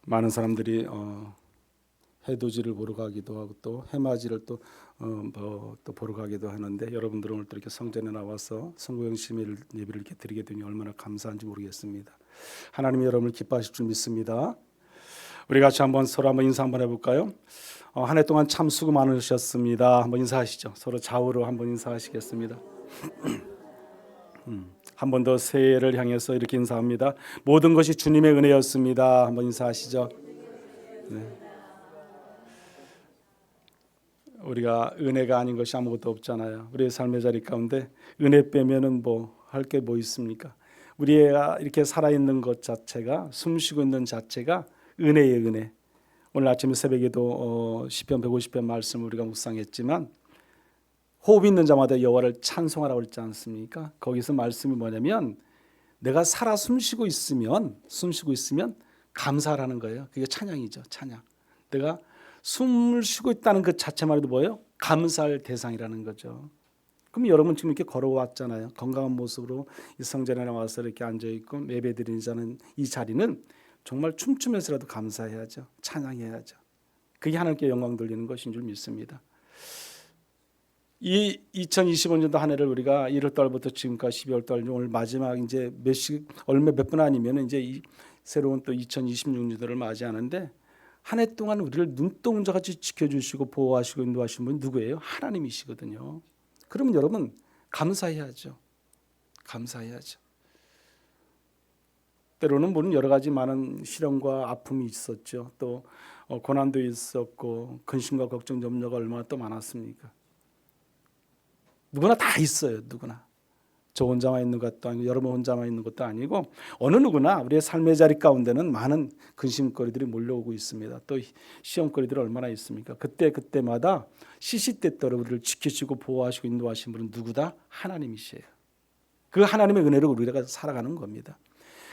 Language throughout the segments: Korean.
많은 사람들이 해돋이를 보러 가기도 하고 또 해맞이를 또 보러 가기도 하는데, 여러분들은 오늘 또 이렇게 성전에 나와서 성구영신 예배를 이렇게 드리게 되니 얼마나 감사한지 모르겠습니다. 하나님이 여러분을 기뻐하실 줄 믿습니다. 우리 같이 한번 서로 한번 인사 한번 해볼까요? 한 해 동안 참 수고 많으셨습니다. 한번 인사하시죠. 서로 좌우로 한번 인사하시겠습니다. 한 번 더 새해를 향해서 이렇게 인사합니다. 모든 것이 주님의 은혜였습니다. 한번 인사하시죠. 네. 우리가 은혜가 아닌 것이 아무것도 없잖아요. 우리의 삶의 자리 가운데 은혜 빼면은 할 게 뭐 있습니까? 우리가 이렇게 살아있는 것 자체가, 숨쉬고 있는 자체가 은혜의 은혜. 오늘 아침 새벽에도 시편 150편 말씀을 우리가 묵상했지만, 호흡 있는 자마다 여호와를 찬송하라고 그랬지 않습니까? 거기서 말씀이 뭐냐면, 내가 살아 숨쉬고 있으면 감사하라는 거예요. 그게 찬양이죠. 찬양. 내가 숨을 쉬고 있다는 그 자체만 해도 뭐예요? 감사할 대상이라는 거죠. 그럼 여러분 지금 이렇게 걸어왔잖아요. 건강한 모습으로 이 성전에 나와서 이렇게 앉아있고 예배드리자는 이 자리는 정말 춤추면서라도 감사해야죠. 찬양해야죠. 그게 하나님께 영광 돌리는 것인 줄 믿습니다. 이 2025년도 한 해를 우리가 1월 달부터 지금까지 12월 달 오늘 마지막 이제 몇 분 아니면 이제 이 새로운 또 2026년도를 맞이하는데, 한 해 동안 우리를 눈동자같이 지켜주시고 보호하시고 인도하신 분이 누구예요? 하나님이시거든요. 그러면 여러분 감사해야죠. 감사해야죠. 때로는 물론 여러 가지 많은 시련과 아픔이 있었죠. 또 고난도 있었고 근심과 걱정 염려가 얼마나 또 많았습니까? 누구나 다 있어요. 누구나. 저 혼자만 있는 것도 아니고 여러분 혼자만 있는 것도 아니고, 어느 누구나 우리의 삶의 자리 가운데는 많은 근심거리들이 몰려오고 있습니다. 또 시험거리들이 얼마나 있습니까? 그때마다 시시때때로 우리를 지키시고 보호하시고 인도하신 분은 누구다? 하나님이시에요. 그 하나님의 은혜로 우리가 살아가는 겁니다.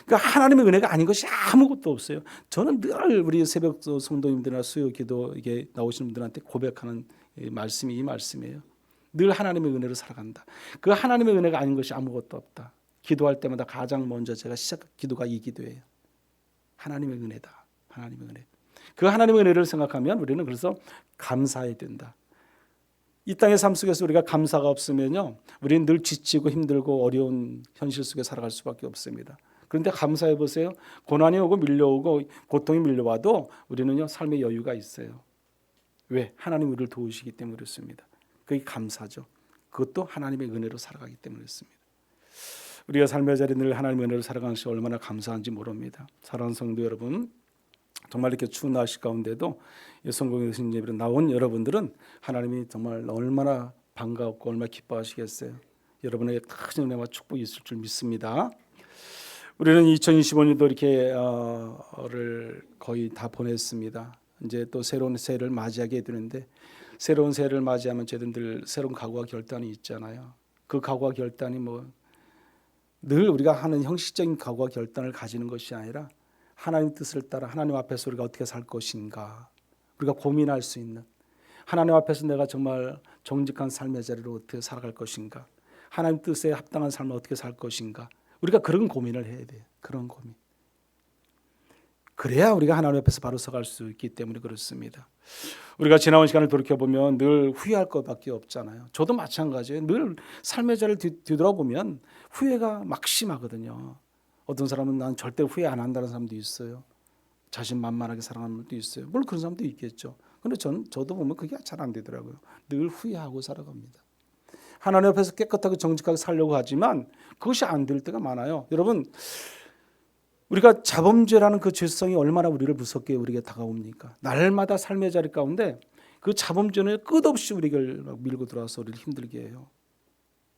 그러니까 하나님의 은혜가 아닌 것이 아무것도 없어요. 저는 늘 우리 새벽 성도님들이나 수요 기도 이게 나오시는 분들한테 고백하는 말씀이 이 말씀이에요. 늘 하나님의 은혜로 살아간다. 그 하나님의 은혜가 아닌 것이 아무것도 없다. 기도할 때마다 가장 먼저 제가 시작한 기도가 이 기도예요. 하나님의 은혜다. 하나님의 은혜. 그 하나님의 은혜를 생각하면 우리는 그래서 감사해야 된다. 이 땅의 삶 속에서 우리가 감사가 없으면요, 우리는 늘 지치고 힘들고 어려운 현실 속에 살아갈 수밖에 없습니다. 그런데 감사해 보세요. 고난이 오고 밀려오고 고통이 밀려와도 우리는요 삶의 여유가 있어요. 왜? 하나님 우리를 도우시기 때문에 그렇습니다. 그게 감사죠. 그것도 하나님의 은혜로 살아가기 때문에 그렇습니다. 우리가 삶의 자리 늘 하나님의 은혜로 살아가는 것이 얼마나 감사한지 모릅니다. 사랑하는 성도 여러분, 정말 이렇게 추운 날씨 가운데도 성공의 예배로 나온 여러분들은 하나님이 정말 얼마나 반갑고 얼마나 기뻐하시겠어요. 여러분에게 큰 은혜와 축복이 있을 줄 믿습니다. 우리는 2025년도 이렇게 거의 다 보냈습니다. 이제 또 새로운 새해를 맞이하게 되는데, 새로운 새해를 맞이하면 저희들 새로운 각오와 결단이 있잖아요. 그 각오와 결단이 늘 우리가 하는 형식적인 각오와 결단을 가지는 것이 아니라 하나님 뜻을 따라 하나님 앞에서 우리가 어떻게 살 것인가, 우리가 고민할 수 있는, 하나님 앞에서 내가 정말 정직한 삶의 자리로 어떻게 살아갈 것인가, 하나님 뜻에 합당한 삶을 어떻게 살 것인가, 우리가 그런 고민을 해야 돼요. 그런 고민. 그래야 우리가 하나님 앞에서 바로 서갈 수 있기 때문에 그렇습니다. 우리가 지나온 시간을 돌이켜보면 늘 후회할 것밖에 없잖아요. 저도 마찬가지예요. 늘 삶의 자리를 뒤돌아보면 후회가 막심하거든요. 어떤 사람은 난 절대 후회 안 한다는 사람도 있어요. 자신만만하게 살아가는 분도 있어요. 물론 그런 사람도 있겠죠. 그런데 저도 보면 그게 잘 안 되더라고요. 늘 후회하고 살아갑니다. 하나님 앞에서 깨끗하게 정직하게 살려고 하지만 그것이 안 될 때가 많아요. 여러분, 우리가 자범죄라는 그 죄성이 얼마나 우리를 무섭게 우리에게 다가옵니까? 날마다 삶의 자리 가운데 그 자범죄는 끝없이 우리를 밀고 들어와서 우리를 힘들게 해요.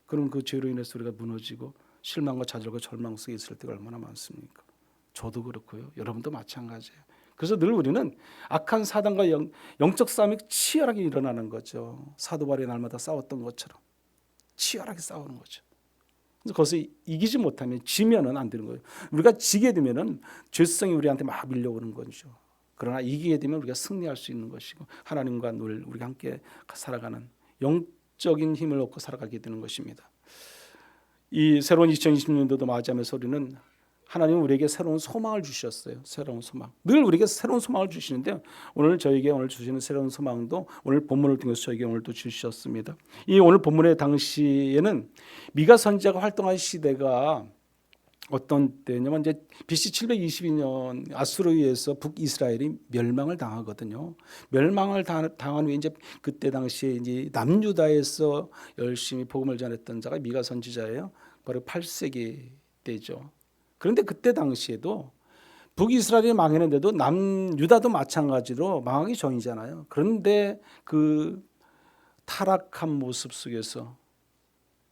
그럼 그 죄로 인해서 우리가 무너지고 실망과 좌절과 절망 속에 있을 때가 얼마나 많습니까? 저도 그렇고요. 여러분도 마찬가지예요. 그래서 늘 우리는 악한 사단과 영적 싸움이 치열하게 일어나는 거죠. 사도 바울이 날마다 싸웠던 것처럼 치열하게 싸우는 거죠. 거기서 이기지 못하면, 지면은 안 되는 거예요. 우리가 지게 되면은 죄성이 우리한테 막 밀려오는 거죠. 그러나 이기게 되면 우리가 승리할 수 있는 것이고 하나님과 늘 우리가 함께 살아가는 영적인 힘을 얻고 살아가게 되는 것입니다. 이 새로운 2020년도도 맞이하면서 우리는 하나님은 우리에게 새로운 소망을 주셨어요. 새로운 소망. 늘 우리에게 새로운 소망을 주시는데 오늘 저에게 오늘 주시는 새로운 소망도 오늘 본문을 통해서 저에게 오늘 또 주셨습니다. 이 오늘 본문의 당시에는 미가 선지자가 활동한 시대가 어떤 때냐면 이제 BC 722년 아수르에 의해서 북이스라엘이 멸망을 당하거든요. 멸망을 당한 후에 이제 그때 당시에 이제 남유다에서 열심히 복음을 전했던 자가 미가 선지자예요. 바로 8세기 때죠. 그런데 그때 당시에도 북이스라엘이 망했는데도 남유다도 마찬가지로 망하기 전이잖아요. 그런데 그 타락한 모습 속에서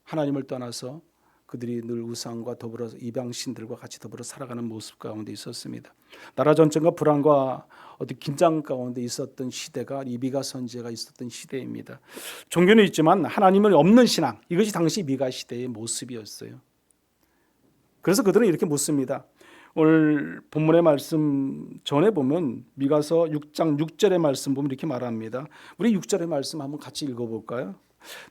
하나님을 떠나서 그들이 늘 우상과 더불어 이방 신들과 같이 더불어 살아가는 모습 가운데 있었습니다. 나라 전쟁과 불안과 어떤 긴장 가운데 있었던 시대가 이 미가 선지자가 있었던 시대입니다. 종교는 있지만 하나님을 없는 신앙, 이것이 당시 미가 시대의 모습이었어요. 그래서 그들은 이렇게 묻습니다. 오늘 본문의 말씀 전에 보면 미가서 6장 6절의 말씀 보면 이렇게 말합니다. 우리 6절의 말씀 한번 같이 읽어볼까요?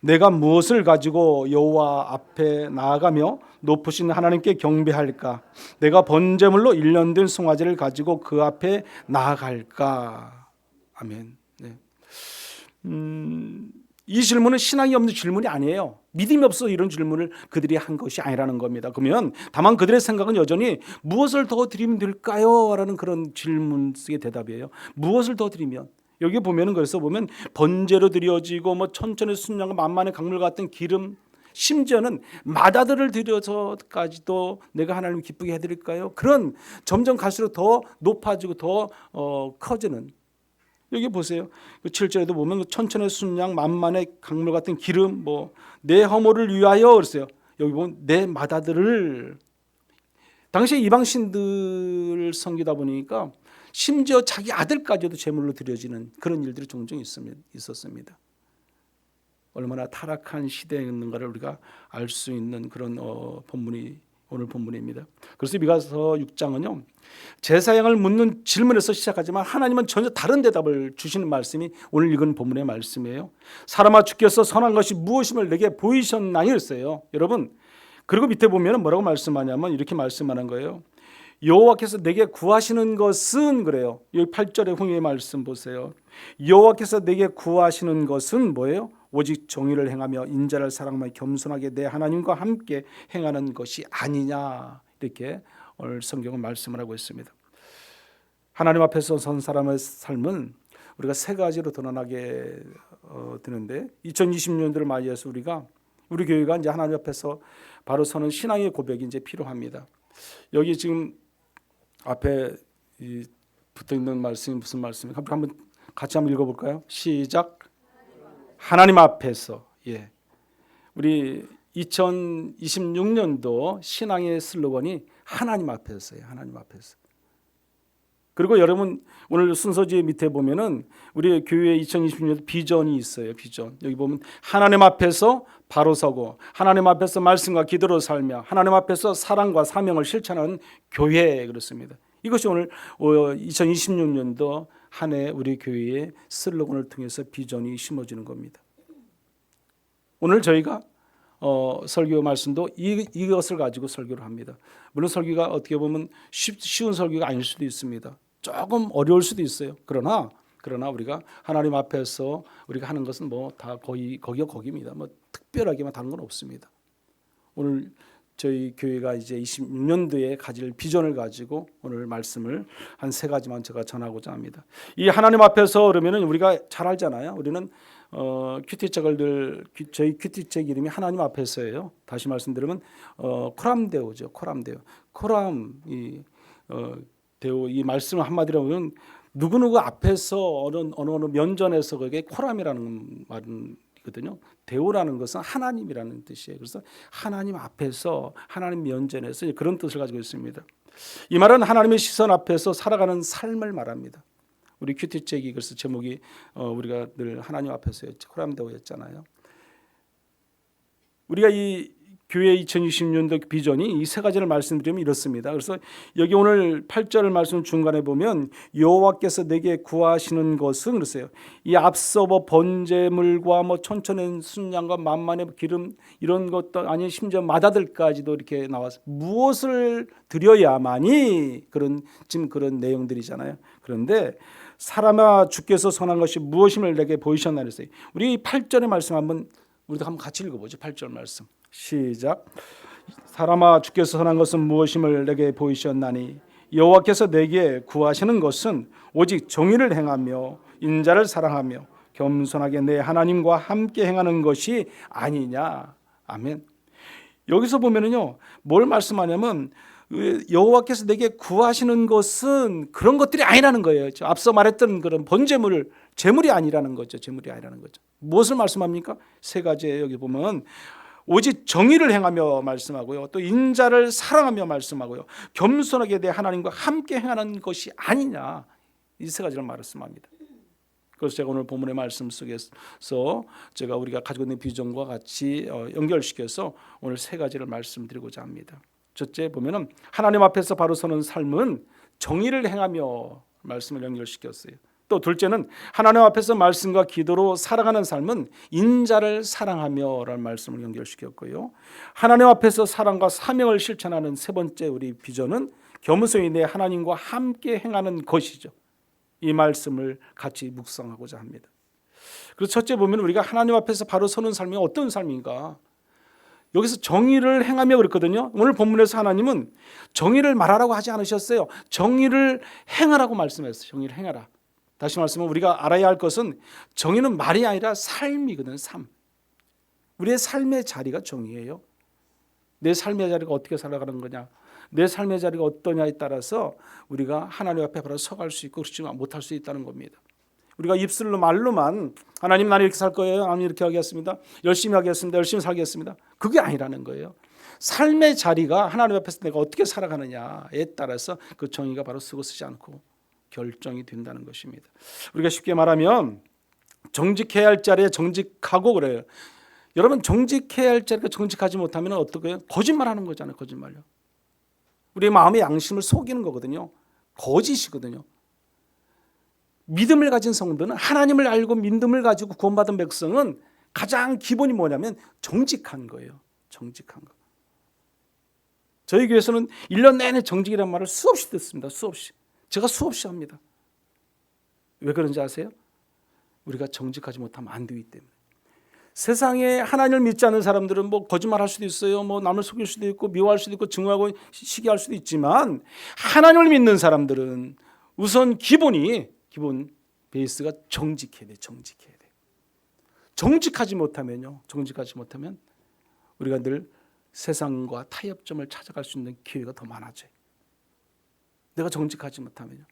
내가 무엇을 가지고 여호와 앞에 나아가며 높으신 하나님께 경배할까? 내가 번제물로 1년 된 송아지를 가지고 그 앞에 나아갈까? 아멘. 네. 이 질문은 신앙이 없는 질문이 아니에요. 믿음이 없어 이런 질문을 그들이 한 것이 아니라는 겁니다. 그러면 다만 그들의 생각은 여전히 무엇을 더 드리면 될까요? 라는 그런 질문 속의 대답이에요. 무엇을 더 드리면? 여기 보면은 그래서 보면 번제로 드려지고 뭐 천천의 순양과 만만의 강물 같은 기름, 심지어는 마다들을 드려서까지도 내가 하나님을 기쁘게 해드릴까요? 그런 점점 갈수록 더 높아지고 더 커지는, 여기 보세요. 7절에도 보면 천천의 순양, 만만의 강물 같은 기름, 뭐 내 허물을 위하여 그랬어요. 여기 보면 내 마다들을, 당시에 이방신들을 섬기다 보니까 심지어 자기 아들까지도 제물로 드려지는 그런 일들이 종종 있었습니다. 얼마나 타락한 시대였는가를 우리가 알 수 있는 그런 본문이 오늘 본문입니다. 그래서 미가서 6장은요, 제사양을 묻는 질문에서 시작하지만 하나님은 전혀 다른 대답을 주시는 말씀이 오늘 읽은 본문의 말씀이에요. 사람아, 주께서 선한 것이 무엇임을 내게 보이셨나니 그랬어요. 여러분, 그리고 밑에 보면 뭐라고 말씀하냐면 이렇게 말씀하는 거예요. 여호와께서 내게 구하시는 것은, 그래요. 여기 8절의 후의 말씀 보세요. 여호와께서 내게 구하시는 것은 뭐예요? 오직 정의를 행하며 인자를 사랑하며 겸손하게 내 하나님과 함께 행하는 것이 아니냐, 이렇게 오늘 성경은 말씀을 하고 있습니다. 하나님 앞에서 선 사람의 삶은 우리가 세 가지로 드러나게 되는데, 2020년도를 맞이해서 우리 교회가 이제 하나님 앞에서 바로 서는 신앙의 고백이 이제 필요합니다. 여기 지금 앞에 붙어 있는 말씀이 무슨 말씀입니까? 한번 같이 한번 읽어볼까요? 시작. 하나님 앞에서. 예. 우리 2026년도 신앙의 슬로건이 하나님 앞에서예요. 하나님 앞에서. 그리고 여러분 오늘 순서지 밑에 보면은 우리 교회 2026년 비전이 있어요. 비전. 여기 보면 하나님 앞에서 바로 서고 하나님 앞에서 말씀과 기도로 살며 하나님 앞에서 사랑과 사명을 실천하는 교회, 그렇습니다. 이것이 오늘 2026년도 한 해 우리 교회의 슬로건을 통해서 비전이 심어지는 겁니다. 오늘 저희가 설교 말씀도 이것을 가지고 설교를 합니다. 물론 설교가 어떻게 보면 쉬운 설교가 아닐 수도 있습니다. 조금 어려울 수도 있어요. 그러나 우리가 하나님 앞에서 우리가 하는 것은 뭐 다 거기가 거기입니다. 뭐 특별하게만 다른 건 없습니다. 오늘 저희 교회가 이제 26년도에 가질 비전을 가지고 오늘 말씀을 한 세 가지만 제가 전하고자 합니다. 이 하나님 앞에서 그러면은 우리가 잘 알잖아요. 우리는 큐티책을 저희 큐티책 이름이 하나님 앞에서예요. 다시 말씀드리면 코람데오죠. 코람 데오, 이 말씀을 한마디로 보면 누구누구 앞에서 어느 면전에서 그게 코람이라는 말이거든요. 데오라는 것은 하나님이라는 뜻이에요. 그래서 하나님 앞에서, 하나님 면전에서 그런 뜻을 가지고 있습니다. 이 말은 하나님의 시선 앞에서 살아가는 삶을 말합니다. 우리 큐티책이 그래서 제목이 우리가 늘 하나님 앞에서 코람데오였잖아요. 우리가 이 교회 2020년도 비전이 이 세 가지를 말씀드리면 이렇습니다. 그래서 여기 오늘 8절 말씀 중간에 보면 여호와께서 내게 구하시는 것은 그랬어요. 이 앞서 번제물과 천천한 순양과 만만의 기름 이런 것도 아니 심지어 맏아들까지도 이렇게 나와서 무엇을 드려야만이 지금 그런 내용들이잖아요. 그런데 사람아 주께서 선한 것이 무엇임을 내게 보이셨나 그랬어요. 우리 8절의 말씀 우리도 한번 같이 읽어보죠. 8절 말씀 시작. 사람아 주께서 선한 것은 무엇임을 내게 보이셨나니 여호와께서 내게 구하시는 것은 오직 정의를 행하며 인자를 사랑하며 겸손하게 내 하나님과 함께 행하는 것이 아니냐. 아멘. 여기서 보면은요 뭘 말씀하냐면 여호와께서 내게 구하시는 것은 그런 것들이 아니라는 거예요. 앞서 말했던 그런 재물이 아니라는 거죠. 재물이 아니라는 거죠. 무엇을 말씀합니까? 세 가지에 여기 보면 오직 정의를 행하며 말씀하고요. 또 인자를 사랑하며 말씀하고요. 겸손하게 내 하나님과 함께 행하는 것이 아니냐. 이 세 가지를 말씀합니다. 그래서 제가 오늘 본문의 말씀 속에서 제가 우리가 가지고 있는 비전과 같이 연결시켜서 오늘 세 가지를 말씀드리고자 합니다. 첫째 보면은 하나님 앞에서 바로 서는 삶은 정의를 행하며 말씀을 연결시켰어요. 또 둘째는 하나님 앞에서 말씀과 기도로 살아가는 삶은 인자를 사랑하며라는 말씀을 연결시켰고요. 하나님 앞에서 사랑과 사명을 실천하는 세 번째 우리 비전은 겸손히 내 하나님과 함께 행하는 것이죠. 이 말씀을 같이 묵상하고자 합니다. 그래서 첫째 보면 우리가 하나님 앞에서 바로 서는 삶이 어떤 삶인가? 여기서 정의를 행하며 그랬거든요. 오늘 본문에서 하나님은 정의를 말하라고 하지 않으셨어요. 정의를 행하라고 말씀했어요. 정의를 행하라. 다시 말씀은 우리가 알아야 할 것은 정의는 말이 아니라 삶이거든. 삶. 우리의 삶의 자리가 정의예요. 내 삶의 자리가 어떻게 살아가는 거냐, 내 삶의 자리가 어떠냐에 따라서 우리가 하나님 앞에 바로 서갈 수 있고 그렇지 못할 수 있다는 겁니다. 우리가 입술로 말로만 하나님 나는 이렇게 살 거예요, 하나님 이렇게 하겠습니다, 열심히 하겠습니다, 열심히 살겠습니다, 그게 아니라는 거예요. 삶의 자리가 하나님 앞에서 내가 어떻게 살아가느냐에 따라서 그 정의가 바로 쓰고 쓰지 않고 결정이 된다는 것입니다. 우리가 쉽게 말하면 정직해야 할 자리에 정직하고 그래요. 여러분 정직해야 할 자리가 정직하지 못하면 어떻게 해요? 거짓말하는 거잖아요. 거짓말요. 우리의 마음의 양심을 속이는 거거든요. 거짓이거든요. 믿음을 가진 성도는 하나님을 알고 믿음을 가지고 구원받은 백성은 가장 기본이 뭐냐면 정직한 거예요. 정직한 거. 저희 교회에서는 1년 내내 정직이라는 말을 수없이 듣습니다. 수없이. 제가 수없이 합니다. 왜 그런지 아세요? 우리가 정직하지 못하면 안 되기 때문에. 세상에 하나님을 믿지 않는 사람들은 거짓말할 수도 있어요. 남을 속일 수도 있고 미워할 수도 있고 증오하고 시기할 수도 있지만 하나님을 믿는 사람들은 우선 기본 베이스가 정직해야 돼. 정직해야 돼. 정직하지 못하면 우리가 늘 세상과 타협점을 찾아갈 수 있는 기회가 더 많아져요. 내가 정직하지 못하면요.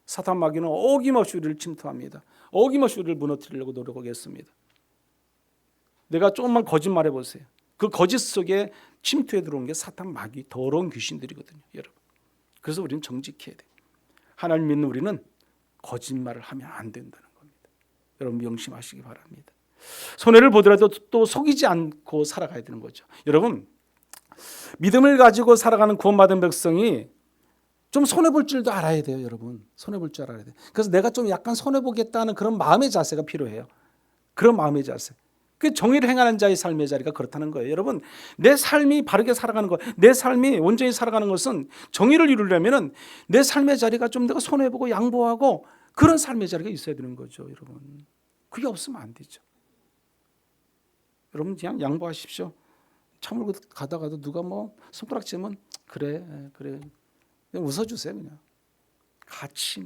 사탄 마귀는 어김없이 우리를 침투합니다. 어김없이 우리를 무너뜨리려고 노력하겠습니다. 내가 조금만 거짓말해 보세요. 그 거짓 속에 침투해 들어온 게 사탄 마귀 더러운 귀신들이거든요. 여러분. 그래서 우리는 정직해야 돼요. 하나님 믿는 우리는 거짓말을 하면 안 된다는 겁니다. 여러분 명심하시기 바랍니다. 손해를 보더라도 또 속이지 않고 살아가야 되는 거죠. 여러분 믿음을 가지고 살아가는 구원받은 백성이 좀 손해볼 줄도 알아야 돼요. 여러분 손해볼 줄 알아야 돼요. 그래서 내가 좀 약간 손해보겠다는 그런 마음의 자세가 필요해요. 그런 마음의 자세. 그 정의를 행하는 자의 삶의 자리가 그렇다는 거예요. 여러분 내 삶이 바르게 살아가는 것, 내 삶이 온전히 살아가는 것은 정의를 이루려면 내 삶의 자리가 좀 내가 손해보고 양보하고 그런 삶의 자리가 있어야 되는 거죠. 여러분 그게 없으면 안 되죠. 여러분 그냥 양보하십시오. 참으로 가다가도 누가 손가락질하면 그래 그냥 웃어주세요. 그냥 같이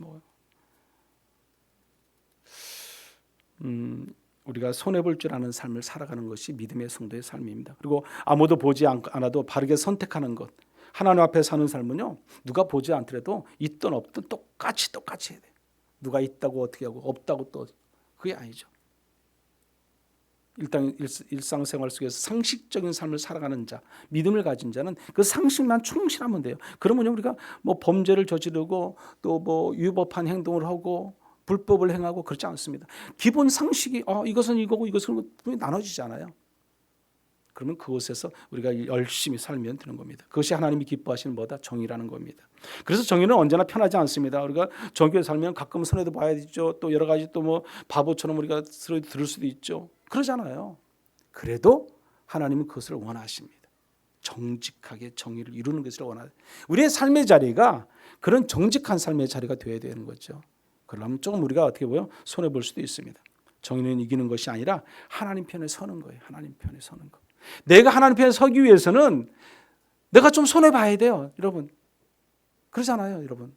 우리가 손해볼 줄 아는 삶을 살아가는 것이 믿음의 성도의 삶입니다. 그리고 아무도 보지 않아도 바르게 선택하는 것. 하나님 앞에 사는 삶은요. 누가 보지 않더라도 있든 없든 똑같이 해야 돼요. 누가 있다고 어떻게 하고 없다고 또 그게 아니죠. 일상생활 속에서 상식적인 삶을 살아가는 자, 믿음을 가진 자는 그 상식만 충실하면 돼요. 그러면 우리가 범죄를 저지르고 또 위법한 행동을 하고 불법을 행하고 그렇지 않습니다. 기본 상식이 이것은 이거고 이것은 나눠지지 않아요. 그러면 그곳에서 우리가 열심히 살면 되는 겁니다. 그것이 하나님이 기뻐하시는 뭐다? 정의라는 겁니다. 그래서 정의는 언제나 편하지 않습니다. 우리가 정의에 살면 가끔 손해도 봐야 되죠. 또 여러 가지 또 뭐 바보처럼 우리가 들을 수도 있죠. 그러잖아요. 그래도 하나님은 그것을 원하십니다. 정직하게 정의를 이루는 것을 원하는 우리의 삶의 자리가 그런 정직한 삶의 자리가 되어야 되는 거죠. 그러면 조금 우리가 어떻게 보여 손해 볼 수도 있습니다. 정의는 이기는 것이 아니라 하나님 편에 서는 거예요. 하나님 편에 서는 거. 내가 하나님 편에 서기 위해서는 내가 좀 손해 봐야 돼요, 여러분. 그러잖아요, 여러분.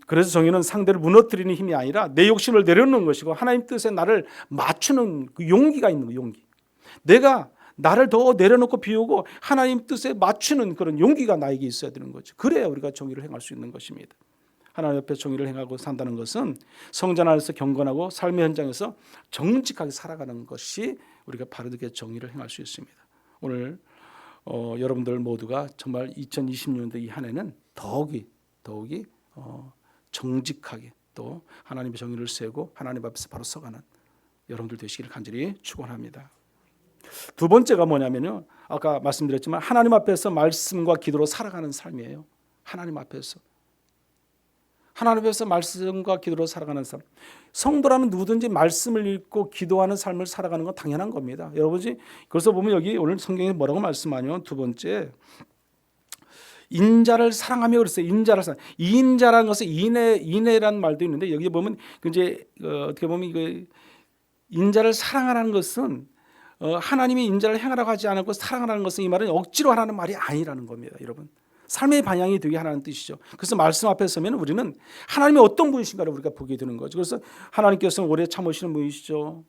그래서 정의는 상대를 무너뜨리는 힘이 아니라 내 욕심을 내려놓는 것이고 하나님 뜻에 나를 맞추는 그 용기가 있는 거예요. 용기. 내가 나를 더 내려놓고 비우고 하나님 뜻에 맞추는 그런 용기가 나에게 있어야 되는 거죠. 그래야 우리가 정의를 행할 수 있는 것입니다. 하나님 옆에 정의를 행하고 산다는 것은 성전 안에서 경건하고 삶의 현장에서 정직하게 살아가는 것이 우리가 바르게 정의를 행할 수 있습니다. 오늘 여러분들 모두가 정말 2020년도 이 한 해는 더욱이 정직하게 또 하나님의 정의를 세우고 하나님 앞에서 바로 서가는 여러분들 되시기를 간절히 축원합니다. 두 번째가 뭐냐면요, 아까 말씀드렸지만 하나님 앞에서 말씀과 기도로 살아가는 삶이에요. 하나님 앞에서 말씀과 기도로 살아가는 삶. 성도라면 누구든지 말씀을 읽고 기도하는 삶을 살아가는 건 당연한 겁니다. 여러분이 그래서 보면 여기 오늘 성경에 뭐라고 말씀하냐면 두 번째 인자를 사랑하며 그랬어요. 인자를 사랑. 인자라는 것은 인애라는 말도 있는데 여기 보면 이제 어떻게 보면 그 인자를 사랑하라는 것은 하나님이 인자를 행하라고 하지 않았고 사랑하라는 것은 이 말은 억지로 하라는 말이 아니라는 겁니다, 여러분. 삶의 방향이 되게 하라는 뜻이죠. 그래서 말씀 앞에 서면 우리는 하나님이 어떤 분이신가를 우리가 보게 되는 거죠. 그래서 하나님께서는 오래 참으시는 분이시죠.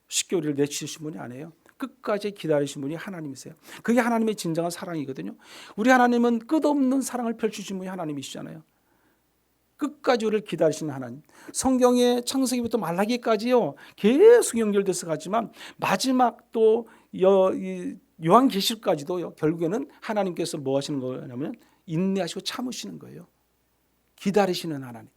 쉽게 우리를 내치신 분이 아니에요. 끝까지 기다리신 분이 하나님이세요. 그게 하나님의 진정한 사랑이거든요. 우리 하나님은 끝없는 사랑을 펼치신 분이 하나님이시잖아요. 끝까지 우리를 기다리시는 하나님. 성경의 창세기부터 말라기까지요 계속 연결돼서 가지만 마지막 또 요한계시까지도 결국에는 하나님께서 뭐 하시는 거냐면 인내하시고 참으시는 거예요. 기다리시는 하나님.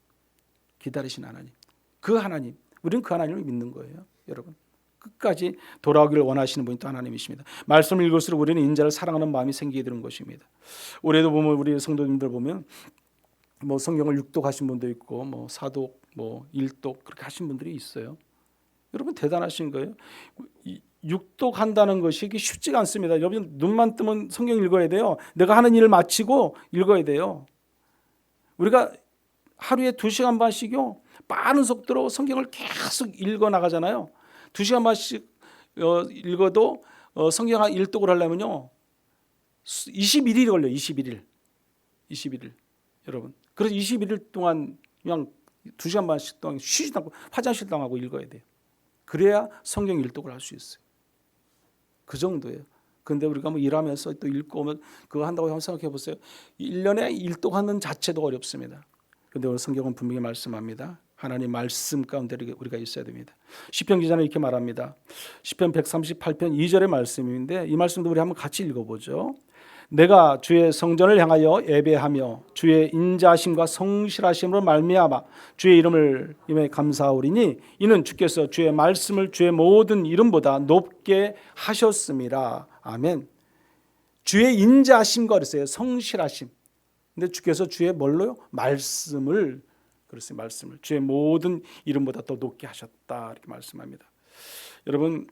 기다리시는 하나님. 그 하나님. 우리는 그 하나님을 믿는 거예요, 여러분. 끝까지 돌아오기를 원하시는 분이 또 하나님이십니다. 말씀을 읽을수록 우리는 인자를 사랑하는 마음이 생기게 되는 것입니다. 올해도 보면 우리 성도님들 보면 뭐 성경을 6독 하신 분도 있고 뭐 4독, 뭐 1독 그렇게 하신 분들이 있어요. 여러분 대단하신 거예요. 6독 한다는 것이 쉽지가 않습니다. 여러분 눈만 뜨면 성경 읽어야 돼요. 내가 하는 일을 마치고 읽어야 돼요. 우리가 하루에 2시간 반씩요 빠른 속도로 성경을 계속 읽어 나가잖아요. 2시간 반씩 읽어도 성경 한 1독을 하려면요 21일이 걸려요. 21일 여러분. 그래서 21일 동안 그냥 2시간 반씩 동안 쉬지도 않고 화장실 당하고 읽어야 돼요. 그래야 성경 1독을 할 수 있어요. 그 정도예요. 그런데 우리가 뭐 일하면서 또 읽고 오면 그거 한다고 한번 생각해 보세요. 1년에 1독 하는 자체도 어렵습니다. 그런데 오늘 성경은 분명히 말씀합니다. 하나님 말씀 가운데 우리가 있어야 됩니다. 시편 기자는 이렇게 말합니다. 시편 138편 2절의 말씀인데 이 말씀도 우리 한번 같이 읽어보죠. 내가 주의 성전을 향하여 예배하며 주의 인자하심과 성실하심으로 말미암아 주의 이름을 임에 감사하오리니 이는 주께서 주의 말씀을 주의 모든 이름보다 높게 하셨음이라. 아멘. 주의 인자하심과 그랬어요. 성실하심. 근데 주께서 주의 뭘로요? 말씀을 그랬어요. 말씀을 주의 모든 이름보다 더 높게 하셨다 이렇게 말씀합니다. 여러분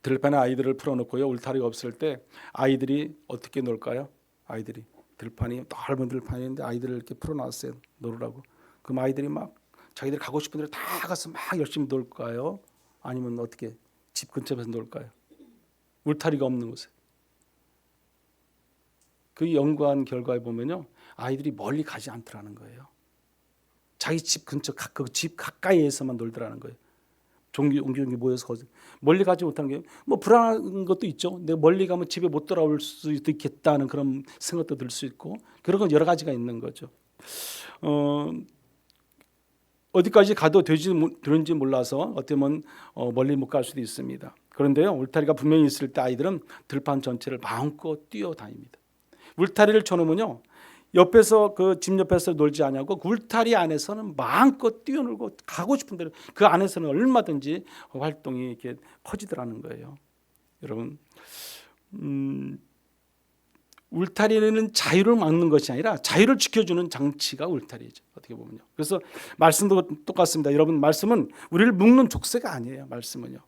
들판에 아이들을 풀어놓고요 울타리가 없을 때 아이들이 어떻게 놀까요? 아이들이 들판이 넓은 들판인데 아이들을 이렇게 풀어놨어요 놀으라고. 그럼 아이들이 막 자기들 가고 싶은 데로 다 가서 막 열심히 놀까요? 아니면 어떻게 집 근처에서 놀까요? 울타리가 없는 곳에. 그 연구한 결과에 보면요 아이들이 멀리 가지 않더라는 거예요. 자기 집 근처 그 집 가까이에서만 놀더라는 거예요. 옹기종기 모여서 멀리 가지 못한 게 뭐 불안한 것도 있죠. 내가 멀리 가면 집에 못 돌아올 수도 있겠다는 그런 생각도 들 수 있고 그런 건 여러 가지가 있는 거죠. 어디까지 가도 되는지 몰라서 어쩌면 멀리 못 갈 수도 있습니다. 그런데요 울타리가 분명히 있을 때 아이들은 들판 전체를 마음껏 뛰어다닙니다. 울타리를 쳐놓으면요 옆에서 그 집 옆에서 놀지 않냐고 그 울타리 안에서는 마음껏 뛰어놀고 가고 싶은 대로 그 안에서는 얼마든지 활동이 이렇게 커지더라는 거예요. 여러분, 울타리는 자유를 막는 것이 아니라 자유를 지켜주는 장치가 울타리죠. 어떻게 보면요. 그래서 말씀도 똑같습니다. 여러분, 말씀은 우리를 묶는 족쇄가 아니에요. 말씀은요.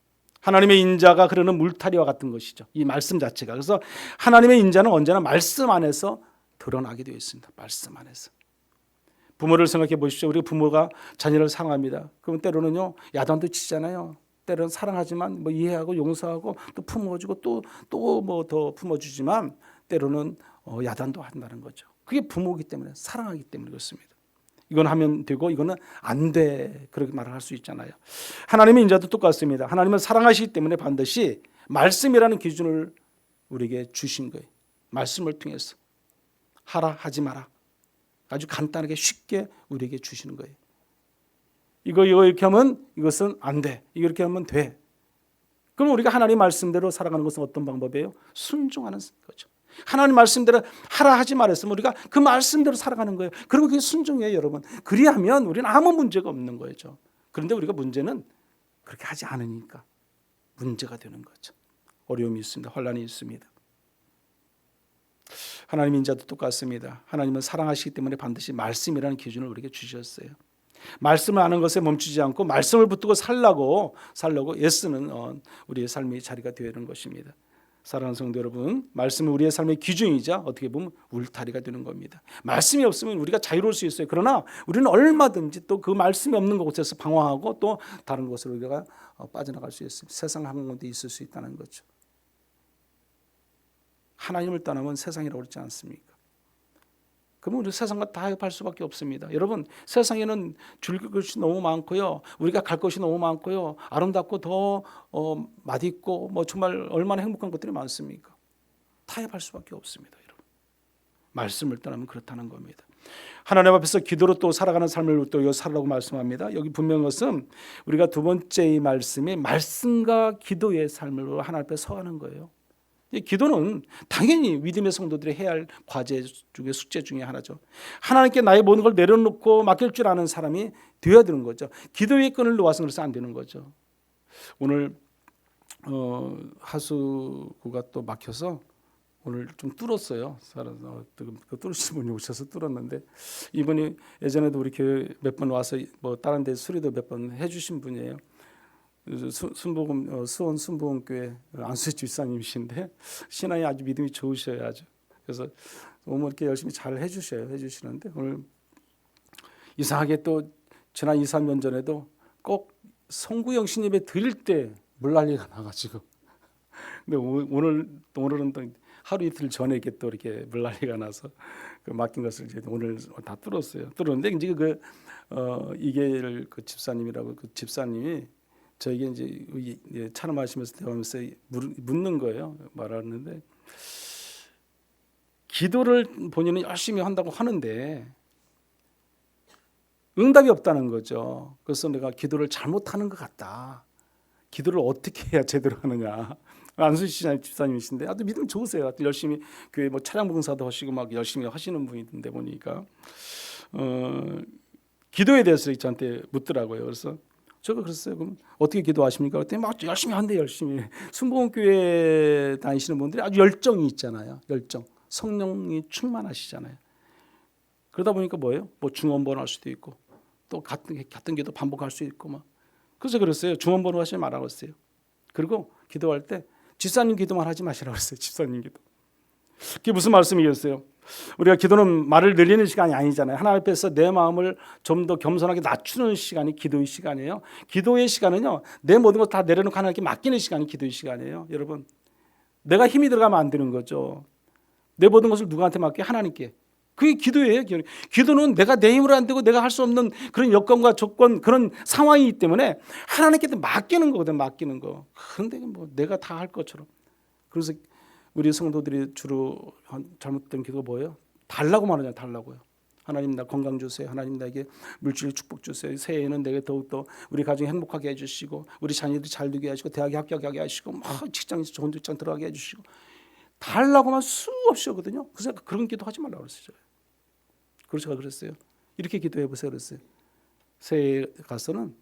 하나님의 인자가 그러는 울타리와 같은 것이죠. 이 말씀 자체가. 그래서 하나님의 인자는 언제나 말씀 안에서 드러나게 되어 있습니다. 말씀 안에서. 부모를 생각해 보십시오. 우리 부모가 자녀를 사랑합니다. 그럼 때로는요, 야단도 치잖아요. 때로는 사랑하지만 뭐 이해하고 용서하고 또 품어주고 또 뭐 더 품어주지만 때로는 야단도 한다는 거죠. 그게 부모이기 때문에, 사랑하기 때문에 그렇습니다. 이건 하면 되고 이거는 안 돼, 그렇게 말을 할 수 있잖아요. 하나님의 인자도 똑같습니다. 하나님은 사랑하시기 때문에 반드시 말씀이라는 기준을 우리에게 주신 거예요. 말씀을 통해서 하라 하지 마라, 아주 간단하게 쉽게 우리에게 주시는 거예요. 이거 이렇게 하면 이것은 안 돼, 이렇게 하면 돼. 그럼 우리가 하나님 말씀대로 살아가는 것은 어떤 방법이에요? 순종하는 거죠. 하나님 말씀대로 하라 하지 말았으면 우리가 그 말씀대로 살아가는 거예요. 그러면 그게 순종이에요, 여러분. 그리하면 우리는 아무 문제가 없는 거죠. 그런데 우리가 문제는 그렇게 하지 않으니까 문제가 되는 거죠. 어려움이 있습니다. 혼란이 있습니다. 하나님 인자도 똑같습니다. 하나님은 사랑하시기 때문에 반드시 말씀이라는 기준을 우리에게 주셨어요. 말씀을 아는 것에 멈추지 않고 말씀을 붙들고 살라고 애쓰는 우리의 삶의 자리가 되는 것입니다. 사랑하는 성도 여러분, 말씀은 우리의 삶의 기준이자 어떻게 보면 울타리가 되는 겁니다. 말씀이 없으면 우리가 자유로울 수 있어요. 그러나 우리는 얼마든지 또 그 말씀이 없는 곳에서 방황하고 또 다른 곳으로 우리가 빠져나갈 수 있습니다. 세상 한 군데 있을 수 있다는 거죠. 하나님을 떠나면 세상이라고 그러지 않습니까? 그러면 우리 세상과 타협할 수밖에 없습니다. 여러분, 세상에는 즐길 것이 너무 많고요, 우리가 갈 것이 너무 많고요, 아름답고 더 맛있고 뭐 정말 얼마나 행복한 것들이 많습니까? 타협할 수밖에 없습니다. 여러분, 말씀을 떠나면 그렇다는 겁니다. 하나님 앞에서 기도로 또 살아가는 삶을 또 살라고 말씀합니다. 여기 분명한 것은 우리가 두 번째 말씀이 말씀과 기도의 삶으로 하나님 앞에 서가는 거예요. 기도는 당연히 믿음의 성도들이 해야 할 과제 중에 숙제 중에 하나죠. 하나님께 나의 모든 걸 내려놓고 맡길 줄 아는 사람이 되어야 되는 거죠. 기도의 끈을 놓아서 그래서 안 되는 거죠. 오늘 하수구가 또 막혀서 오늘 좀 뚫었어요. 그 뚫으신 분이 오셔서 뚫었는데, 이분이 예전에도 우리 교회 몇 번 와서 뭐 다른 데 수리도 몇 번 해주신 분이에요. 수원 순복음교회 안수희 집사님이신데 신앙이 아주 믿음이 좋으셔요. 아주. 그래서 너무 이렇게 열심히 잘 해주시는데 오늘 이상하게 또 지난 2, 3년 전에도 꼭 송구영 신예배 드릴 때 물난리가 나가지고, 근데 오늘은 또 하루 이틀 전에 이렇게 또 이렇게 물난리가 나서 그 맡긴 것을 이제 오늘 다 뚫었어요. 뚫었는데 이제 이계일 그 집사님이라고, 그 집사님이 저에게 이제 차를 마시면서 대화하면서 묻는 거예요. 말하는데 기도를 본인은 열심히 한다고 하는데 응답이 없다는 거죠. 그래서 내가 기도를 잘못하는 것 같다. 기도를 어떻게 해야 제대로 하느냐. 안수희 집사님이신데 아주 믿음 좋으세요. 아주 열심히 교회 뭐 차량 봉사도 하시고 막 열심히 하시는 분인데 보니까 기도에 대해서 저한테 묻더라고요. 그래서 제가 그랬어요. 그럼 어떻게 기도하십니까? 그랬더니 막 열심히 한대. 열심히. 순복음교회 다니시는 분들이 아주 열정이 있잖아요. 열정. 성령이 충만하시잖아요. 그러다 보니까 뭐예요? 뭐 중원번호 할 수도 있고 또 같은 기도 반복할 수 있고 막. 그래서 그랬어요. 중원번호 하시지 말라고 했어요. 그리고 기도할 때 집사님 기도만 하지 마시라고 했어요. 집사님 기도. 그게 무슨 말씀이었어요? 우리가 기도는 말을 늘리는 시간이 아니잖아요. 하나님 앞에서 내 마음을 좀 더 겸손하게 낮추는 시간이 기도의 시간이에요. 기도의 시간은요, 내 모든 것 다 내려놓고 하나님께 맡기는 시간이 기도의 시간이에요. 여러분, 내가 힘이 들어가면 안 되는 거죠. 내 모든 것을 누구한테 맡겨? 하나님께. 그게 기도예요. 기도는 내가 내 힘으로 안 되고 내가 할 수 없는 그런 여건과 조건, 그런 상황이기 때문에 하나님께 맡기는 거거든. 맡기는 거. 그런데 뭐 내가 다 할 것처럼. 그래서 우리 성도들이 주로 잘못된 기도가 뭐예요? 달라고만 하잖아요. 달라고요. 하나님 나 건강 주세요. 하나님 나에게 물질 축복 주세요. 새해에는 내게 더욱더 우리 가정이 행복하게 해주시고 우리 자녀들이 잘 되게 하시고 대학에 합격하게 하시고 막 직장에서 좋은 직장 들어가게 해주시고 달라고만 수없이 하거든요. 그래서 그런 기도 하지 말라고 그랬어요. 그래서 제가 그랬어요. 이렇게 기도해 보세요. 그랬어요. 새해에 가서는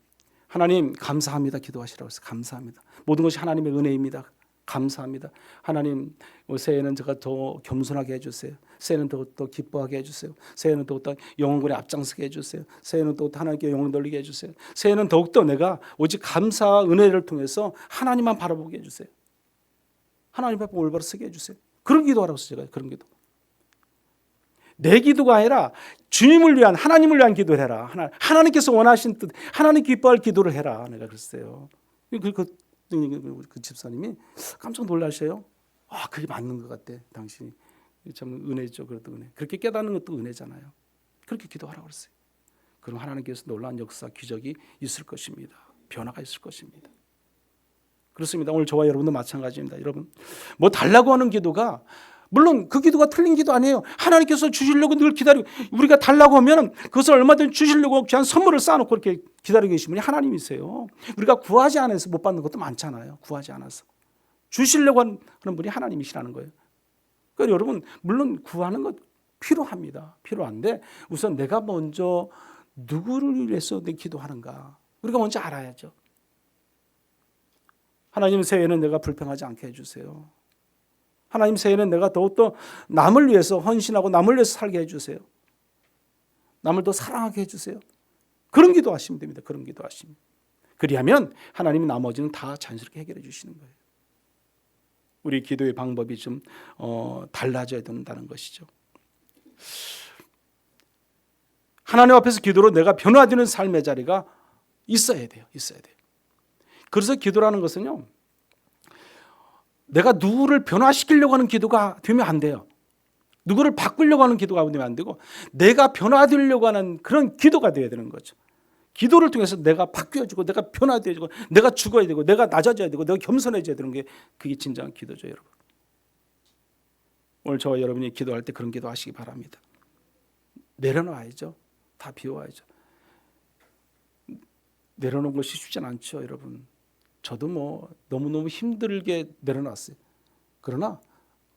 하나님 감사합니다 기도하시라고 했어요. 감사합니다. 모든 것이 하나님의 은혜입니다. 감사합니다. 하나님, 새해에는 제가 더 겸손하게 해주세요. 새해는 더욱더 기뻐하게 해주세요. 새해는 더욱더 영혼군에 앞장서게 해주세요. 새해는 더욱더 하나님께 영혼 돌리게 해주세요. 새해는 더욱더 내가 오직 감사와 은혜를 통해서 하나님만 바라보게 해주세요. 하나님 앞에 올바로 서게 해주세요. 그런 기도하라고 했어요. 제가 그런 기도. 내 기도가 아니라 주님을 위한, 하나님을 위한 기도를 해라. 하나님께서 원하신 뜻, 하나님 기뻐할 기도를 해라. 내가 그랬어요. 그 집사님이 깜짝 놀라셔요. 아, 그게 맞는 것 같대. 당신이 참 은혜죠. 그래도 은혜. 그렇게 깨닫는 것도 은혜잖아요. 그렇게 기도하라고 그랬어요. 그럼 하나님께서 놀라운 역사, 기적이 있을 것입니다. 변화가 있을 것입니다. 그렇습니다. 오늘 저와 여러분도 마찬가지입니다. 여러분, 뭐 달라고 하는 기도가, 물론 그 기도가 틀린 기도 아니에요. 하나님께서 주시려고 늘 기다리고, 우리가 달라고 하면 그것을 얼마든지 주시려고 귀한 선물을 쌓아놓고 이렇게 기다리고 계신 분이 하나님이세요. 우리가 구하지 않아서 못 받는 것도 많잖아요. 구하지 않아서. 주시려고 하는 분이 하나님이시라는 거예요. 그러니까 여러분, 물론 구하는 것 필요합니다. 필요한데 우선 내가 먼저 누구를 위해서 내 기도하는가, 우리가 먼저 알아야죠. 하나님, 새해에는 내가 불평하지 않게 해주세요. 하나님, 새해에는 내가 더욱더 남을 위해서 헌신하고 남을 위해서 살게 해주세요. 남을 더 사랑하게 해주세요. 그런 기도하시면 됩니다. 그런 기도하시면. 그리하면 하나님이 나머지는 다 자연스럽게 해결해 주시는 거예요. 우리 기도의 방법이 좀 달라져야 된다는 것이죠. 하나님 앞에서 기도로 내가 변화되는 삶의 자리가 있어야 돼요. 있어야 돼요. 그래서 기도라는 것은요, 내가 누구를 변화시키려고 하는 기도가 되면 안 돼요. 누구를 바꾸려고 하는 기도가 되면 안 되고, 내가 변화되려고 하는 그런 기도가 되어야 되는 거죠. 기도를 통해서 내가 바뀌어지고, 내가 변화되어지고, 내가 죽어야 되고, 내가 낮아져야 되고, 내가 겸손해져야 되는 게, 그게 진정한 기도죠, 여러분. 오늘 저와 여러분이 기도할 때 그런 기도 하시기 바랍니다. 내려놔야죠. 다 비워야죠. 내려놓은 것이 쉽진 않죠, 여러분. 저도 뭐 너무너무 힘들게 내려놨어요. 그러나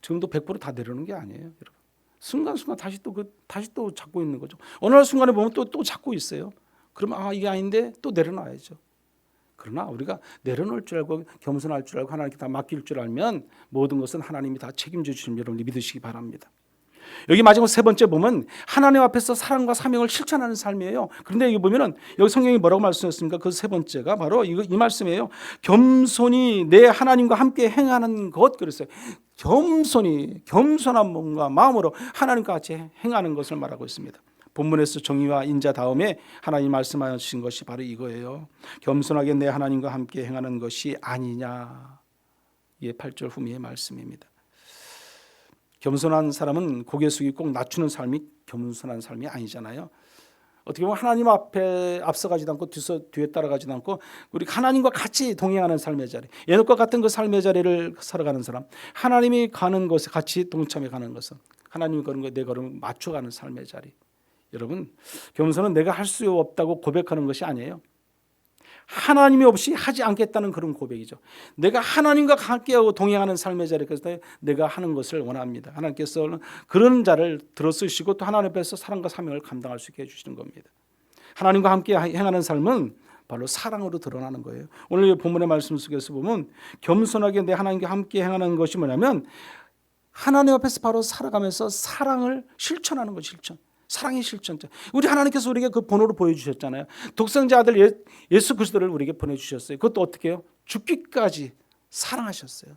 지금도 100% 다 내려놓은 게 아니에요, 여러분. 순간순간 다시 또 잡고 있는 거죠. 어느 날 순간에 보면 또 잡고 있어요. 그러면 이게 아닌데 또 내려놔야죠. 그러나 우리가 내려놓을 줄 알고 겸손할 줄 알고 하나님께 다 맡길 줄 알면 모든 것은 하나님이 다 책임져 주시는 여러분이 믿으시기 바랍니다. 여기 마지막 세 번째 보면 하나님 앞에서 사랑과 사명을 실천하는 삶이에요. 그런데 여기 보면은 여기 성경이 뭐라고 말씀하셨습니까? 그 세 번째가 바로 이 말씀이에요. 겸손히 내 하나님과 함께 행하는 것, 그랬어요. 겸손히, 겸손한 몸과 마음으로 하나님과 같이 행하는 것을 말하고 있습니다. 본문에서 정의와 인자 다음에 하나님 말씀하신 것이 바로 이거예요. 겸손하게 내 하나님과 함께 행하는 것이 아니냐. 이게 8절 후미의 말씀입니다. 겸손한 사람은 고개 숙이고 꼭 낮추는 삶이 겸손한 삶이 아니잖아요. 어떻게 보면 하나님 앞에 앞서가지도 않고 뒤에 따라가지도 않고 우리 하나님과 같이 동행하는 삶의 자리, 예녹과 같은 그 삶의 자리를 살아가는 사람, 하나님이 가는 곳에 같이 동참해 가는 것은 하나님이 걸은 거 내 걸음을 맞춰가는 삶의 자리. 여러분, 겸손은 내가 할 수 없다고 고백하는 것이 아니에요. 하나님이 없이 하지 않겠다는 그런 고백이죠. 내가 하나님과 함께하고 동행하는 삶의 자리에서 내가 하는 것을 원합니다. 하나님께서는 그런 자를 들어쓰시고 또 하나님 앞에서 사랑과 사명을 감당할 수 있게 해주시는 겁니다. 하나님과 함께 행하는 삶은 바로 사랑으로 드러나는 거예요. 오늘 본문의 말씀 속에서 보면 겸손하게 내 하나님과 함께 행하는 것이 뭐냐면 하나님 앞에서 바로 살아가면서 사랑을 실천하는 거, 실천. 사랑의 실천자. 우리 하나님께서 우리에게 그 번호를 보여주셨잖아요. 독생자 아들 예수 그리스도를 우리에게 보내주셨어요. 그것도 어떻게 해요? 죽기까지 사랑하셨어요.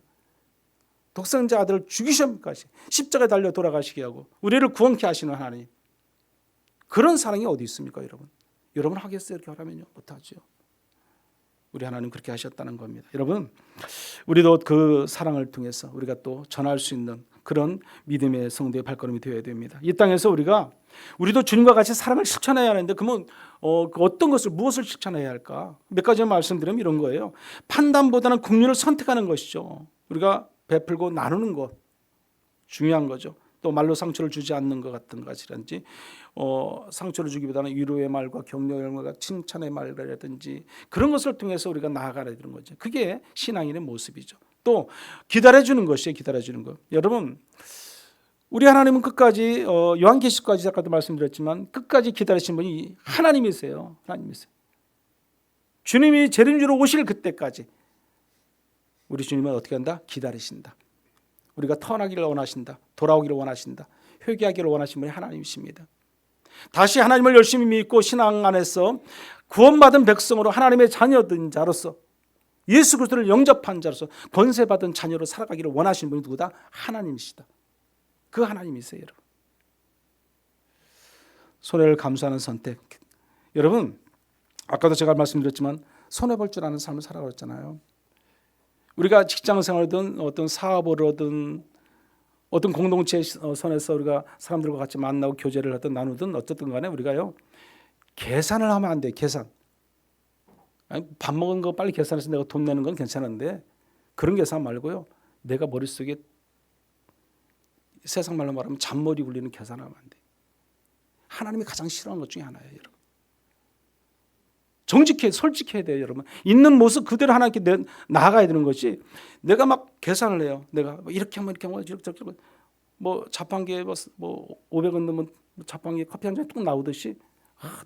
독생자 아들을 죽이시기까지 십자가에 달려 돌아가시게 하고 우리를 구원케 하시는 하나님. 그런 사랑이 어디 있습니까, 여러분? 여러분 하겠어요? 이렇게 하라면요? 못하죠. 우리 하나님 그렇게 하셨다는 겁니다. 여러분, 우리도 그 사랑을 통해서 우리가 또 전할 수 있는 그런 믿음의 성도의 발걸음이 되어야 됩니다. 이 땅에서 우리도 주님과 같이 사랑을 실천해야 하는데 그러면 어떤 것을 무엇을 실천해야 할까? 몇 가지 말씀드리면 이런 거예요. 판단보다는 긍휼을 선택하는 것이죠. 우리가 베풀고 나누는 것 중요한 거죠. 또 말로 상처를 주지 않는 것 같은 것이라든지 상처를 주기보다는 위로의 말과 격려의 말과 칭찬의 말이라든지 그런 것을 통해서 우리가 나아가야 되는 거죠. 그게 신앙인의 모습이죠. 또 기다려주는 것이에요. 기다려주는 것. 여러분, 우리 하나님은 끝까지 요한계시록까지 아까도 말씀드렸지만 끝까지 기다리신 분이 하나님이세요. 하나님이세요. 주님이 재림주로 오실 그때까지 우리 주님은 어떻게 한다? 기다리신다. 우리가 터나기를 원하신다. 돌아오기를 원하신다. 회개하기를 원하시는 분이 하나님이십니다. 다시 하나님을 열심히 믿고 신앙 안에서 구원받은 백성으로 하나님의 자녀된 자로서 예수 그리스도를 영접한 자로서 권세받은 자녀로 살아가기를 원하시는 분이 누구다? 하나님이시다. 그 하나님이세요, 여러분. 손해를 감수하는 선택. 여러분, 아까도 제가 말씀드렸지만 손해볼 줄 아는 삶을 살아가고 있잖아요. 우리가 직장 생활이든 어떤 사업을 하든 어떤 공동체 선에서 우리가 사람들과 같이 만나고 교제를 하든 나누든 어쨌든 간에 우리가요, 계산을 하면 안 돼요. 계산. 아니, 밥 먹은 거 빨리 계산해서 내가 돈 내는 건 괜찮은데 그런 계산 말고요, 내가 머릿속에 세상 말로 말하면 잔머리 굴리는 계산하면 안 돼요. 하나님이 가장 싫어하는 것 중에 하나예요, 여러분. 정직해, 솔직해야 돼요, 여러분. 있는 모습 그대로 하나님께 나아가야 되는 것이, 내가 막 계산을 해요. 내가 이렇게 하면 이렇게 뭐 자판기에 뭐 500원 넣으면 자판기에 커피 한 잔 뚝 나오듯이,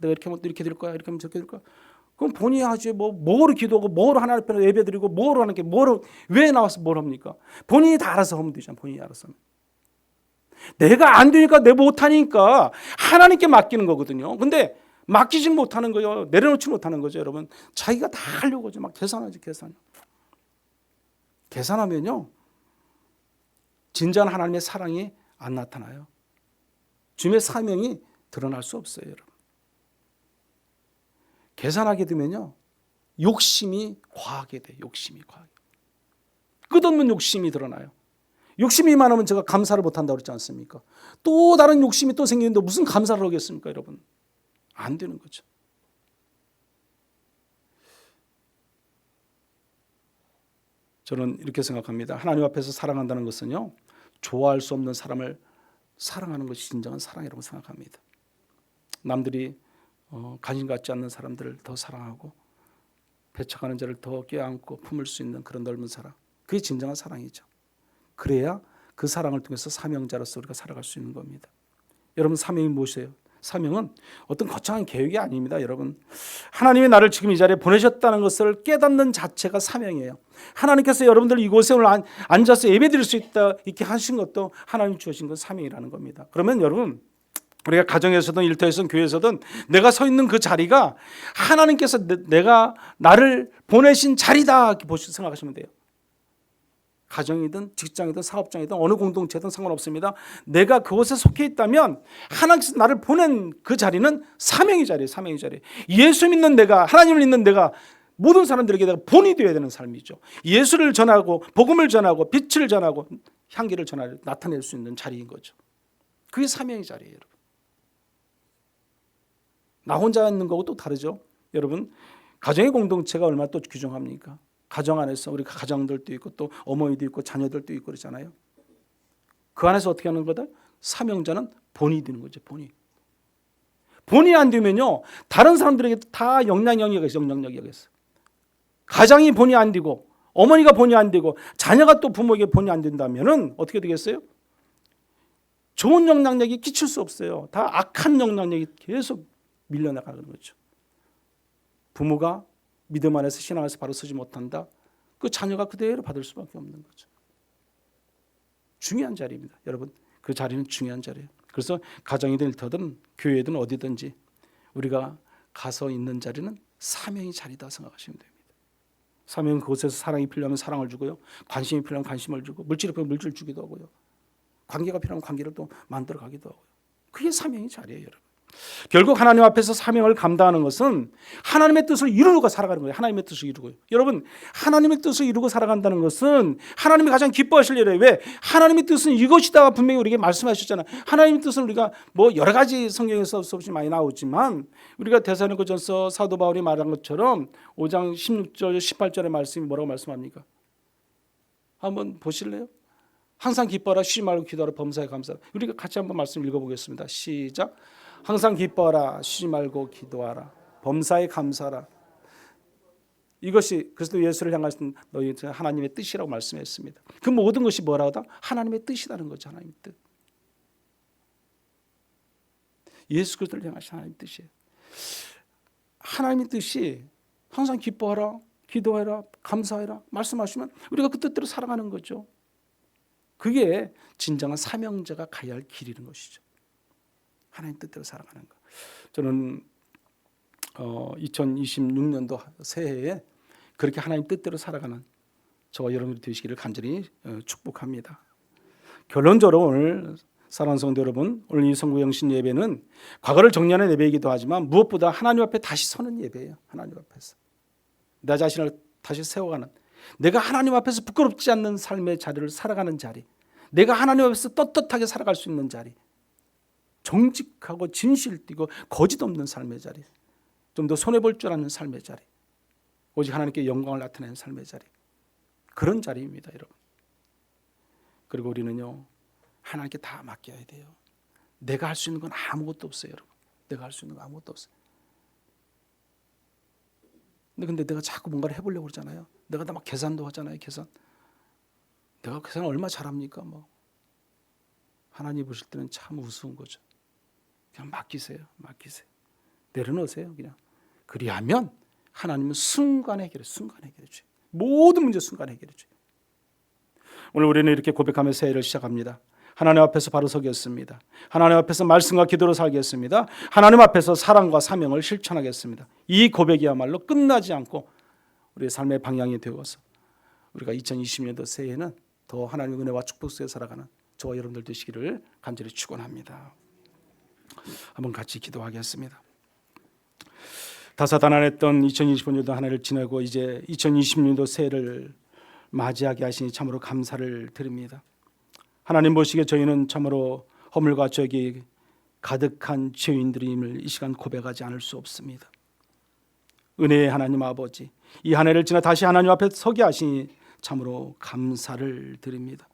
내가 이렇게 하면 이렇게 될 거야, 이렇게 하면 저렇게 될 거야. 그럼 본인이 하지, 뭐로 기도하고 뭐로 하나님 앞에 예배드리고 뭐로 하는 게 뭐로, 왜 나와서 뭘 합니까? 본인이 다 알아서 하면 되잖아. 본인이 알아서 하면. 내가 안 되니까, 내 못하니까 하나님께 맡기는 거거든요. 근데 맡기지 못하는 거예요. 내려놓지 못하는 거죠, 여러분. 자기가 다 하려고 하죠. 막 계산하지, 계산. 계산하면요, 진정한 하나님의 사랑이 안 나타나요. 주님의 사명이 드러날 수 없어요, 여러분. 계산하게 되면요, 욕심이 과하게 돼요. 욕심이 과하게. 끝없는 욕심이 드러나요. 욕심이 많으면 제가 감사를 못한다고 그랬지 않습니까? 또 다른 욕심이 또 생기는데 무슨 감사를 하겠습니까, 여러분? 안 되는 거죠. 저는 이렇게 생각합니다. 하나님 앞에서 사랑한다는 것은요, 좋아할 수 없는 사람을 사랑하는 것이 진정한 사랑이라고 생각합니다. 남들이 관심 갖지 않는 사람들을 더 사랑하고 배척하는 자를 더 껴안고 품을 수 있는 그런 넓은 사랑, 그게 진정한 사랑이죠. 그래야 그 사랑을 통해서 사명자로서 우리가 살아갈 수 있는 겁니다. 여러분, 사명이 무엇이에요? 사명은 어떤 거창한 계획이 아닙니다, 여러분. 하나님이 나를 지금 이 자리에 보내셨다는 것을 깨닫는 자체가 사명이에요. 하나님께서 여러분들 이곳에 오늘 앉아서 예배드릴 수 있게 하신 것도 하나님 주신 건 사명이라는 겁니다. 그러면 여러분, 우리가 가정에서든 일터에서든 교회에서든 내가 서 있는 그 자리가 하나님께서 내가 나를 보내신 자리다, 이렇게 생각하시면 돼요. 가정이든 직장이든 사업장이든 어느 공동체든 상관없습니다. 내가 그곳에 속해 있다면 하나님께서 나를 보낸 그 자리는 사명의 자리예요. 사명의 자리. 예수 믿는 내가, 하나님을 믿는 내가 모든 사람들에게 내가 본이 되어야 되는 삶이죠. 예수를 전하고 복음을 전하고 빛을 전하고 향기를 전하고 나타낼 수 있는 자리인 거죠. 그게 사명의 자리예요, 여러분. 나 혼자 있는 거하고 또 다르죠. 여러분, 가정의 공동체가 얼마나 또 규정합니까? 가정 안에서 우리 가정들도 있고 또 어머니도 있고 자녀들도 있고 그러잖아요. 그 안에서 어떻게 하는 거다? 사명자는 본이 되는 거죠. 본이 안 되면요, 다른 사람들에게 다 영향력이 있어요. 가장이 본이 안 되고 어머니가 본이 안 되고 자녀가 또 부모에게 본이 안 된다면은 어떻게 되겠어요? 좋은 영향력이 끼칠 수 없어요. 다 악한 영향력이 계속 밀려나가는 거죠. 부모가 믿음 안에서 신앙 안에서 바로 서지 못한다. 그 자녀가 그대로 받을 수밖에 없는 거죠. 중요한 자리입니다. 여러분, 그 자리는 중요한 자리예요. 그래서 가정이든 일터든 교회든 어디든지 우리가 가서 있는 자리는 사명의 자리다 생각하시면 됩니다. 사명은 그곳에서 사랑이 필요하면 사랑을 주고요, 관심이 필요하면 관심을 주고, 물질이 필요하면 물질을 주기도 하고요, 관계가 필요하면 관계를 또 만들어 가기도 하고요. 그게 사명의 자리예요, 여러분. 결국 하나님 앞에서 사명을 감당하는 것은 하나님의 뜻을 이루고 살아가는 거예요. 하나님의 뜻을 이루고요. 여러분, 하나님의 뜻을 이루고 살아간다는 것은 하나님이 가장 기뻐하실 일이에요. 왜? 하나님의 뜻은 이것이다 분명히 우리에게 말씀하셨잖아요. 하나님의 뜻은 우리가 뭐 여러 가지 성경에서 수없이 많이 나오지만 우리가 데살로니가전서 사도 바울이 말한 것처럼 5장 16절 18절의 말씀이 뭐라고 말씀합니까? 한번 보실래요? 항상 기뻐하라, 쉬지 말고 기도하라, 범사에 감사하라. 우리가 같이 한번 말씀 읽어보겠습니다. 시작. 항상 기뻐하라, 쉬지 말고 기도하라, 범사에 감사하라. 이것이 그리스도 예수를 향하신 너희 하나님의 뜻이라고 말씀했습니다. 그 모든 것이 뭐라고 하다? 하나님의 뜻이라는 거죠. 하나님의 뜻. 예수 그리스도를 향하신 하나님의 뜻이에요. 하나님의 뜻이 항상 기뻐하라, 기도해라, 감사해라 말씀하시면 우리가 그 뜻대로 살아가는 거죠. 그게 진정한 사명자가 가야 할 길이는 것이죠. 하나님 뜻대로 살아가는 거. 저는 2026년도 새해에 그렇게 하나님 뜻대로 살아가는 저와 여러분들이 되시기를 간절히 축복합니다. 결론적으로 오늘 사랑하는 성도 여러분, 오늘 이 성구영신 예배는 과거를 정리하는 예배이기도 하지만 무엇보다 하나님 앞에 다시 서는 예배예요. 하나님 앞에서 나 자신을 다시 세워가는, 내가 하나님 앞에서 부끄럽지 않는 삶의 자리를 살아가는 자리, 내가 하나님 앞에서 떳떳하게 살아갈 수 있는 자리, 정직하고 진실되고 거짓 없는 삶의 자리, 좀 더 손해볼 줄 아는 삶의 자리, 오직 하나님께 영광을 나타내는 삶의 자리, 그런 자리입니다, 여러분. 그리고 우리는요, 하나님께 다 맡겨야 돼요. 내가 할 수 있는 건 아무것도 없어요, 여러분. 내가 할 수 있는 건 아무것도 없어요. 근데 내가 자꾸 뭔가를 해보려고 그러잖아요. 내가 다 막 계산도 하잖아요, 계산. 내가 계산 얼마 잘합니까? 뭐. 하나님 보실 때는 참 우스운 거죠. 그냥 맡기세요, 맡기세요. 내려놓으세요, 그냥. 그리하면 하나님은 순간에 해결해, 순간에 해결해 줘요. 모든 문제 순간에 해결해 줘요. 오늘 우리는 이렇게 고백하며 새해를 시작합니다. 하나님 앞에서 바로 서겠습니다. 하나님 앞에서 말씀과 기도로 살겠습니다. 하나님 앞에서 사랑과 사명을 실천하겠습니다. 이 고백이야말로 끝나지 않고 우리의 삶의 방향이 되어서 우리가 2020년도 새해에는 더 하나님의 은혜와 축복 속에 살아가는 저와 여러분들 되시기를 간절히 축원합니다. 한번 같이 기도하겠습니다. 다사다난했던 2025년도 한 해를 지나고 이제 2020년도 새해를 맞이하게 하시니 참으로 감사를 드립니다. 하나님 보시기에 저희는 참으로 허물과 죄악이 가득한 죄인들임을 이 시간 고백하지 않을 수 없습니다. 은혜의 하나님 아버지, 이 한 해를 지나 다시 하나님 앞에 서게 하시니 참으로 감사를 드립니다.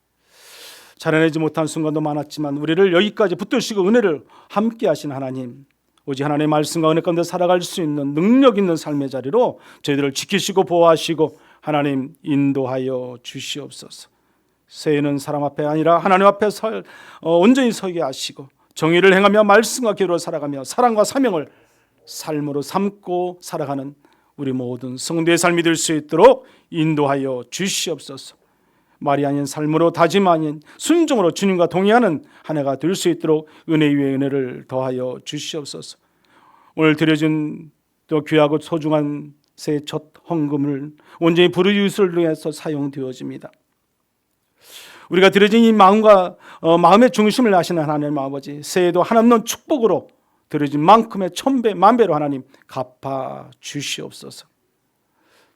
자라내지 못한 순간도 많았지만 우리를 여기까지 붙드시고 은혜를 함께 하신 하나님, 오직 하나님의 말씀과 은혜 가운데 살아갈 수 있는 능력 있는 삶의 자리로 저희들을 지키시고 보호하시고 하나님 인도하여 주시옵소서. 새해는 사람 앞에 아니라 하나님 앞에 온전히 서게 하시고 정의를 행하며 말씀과 기도로 살아가며 사랑과 사명을 삶으로 삼고 살아가는 우리 모든 성도의 삶이 될 수 있도록 인도하여 주시옵소서. 말이 아닌 삶으로 다짐 아닌 순종으로 주님과 동의하는 한 해가 될 수 있도록 은혜 위에 은혜를 더하여 주시옵소서. 오늘 드려진 또 귀하고 소중한 새해 첫 헌금을 온전히 불의유술을 위해서 사용되어집니다. 우리가 드려진 이 마음과 마음의 중심을 아시는 하나님 아버지, 새해도 한없는 축복으로 드려진 만큼의 천배 만배로 하나님 갚아 주시옵소서.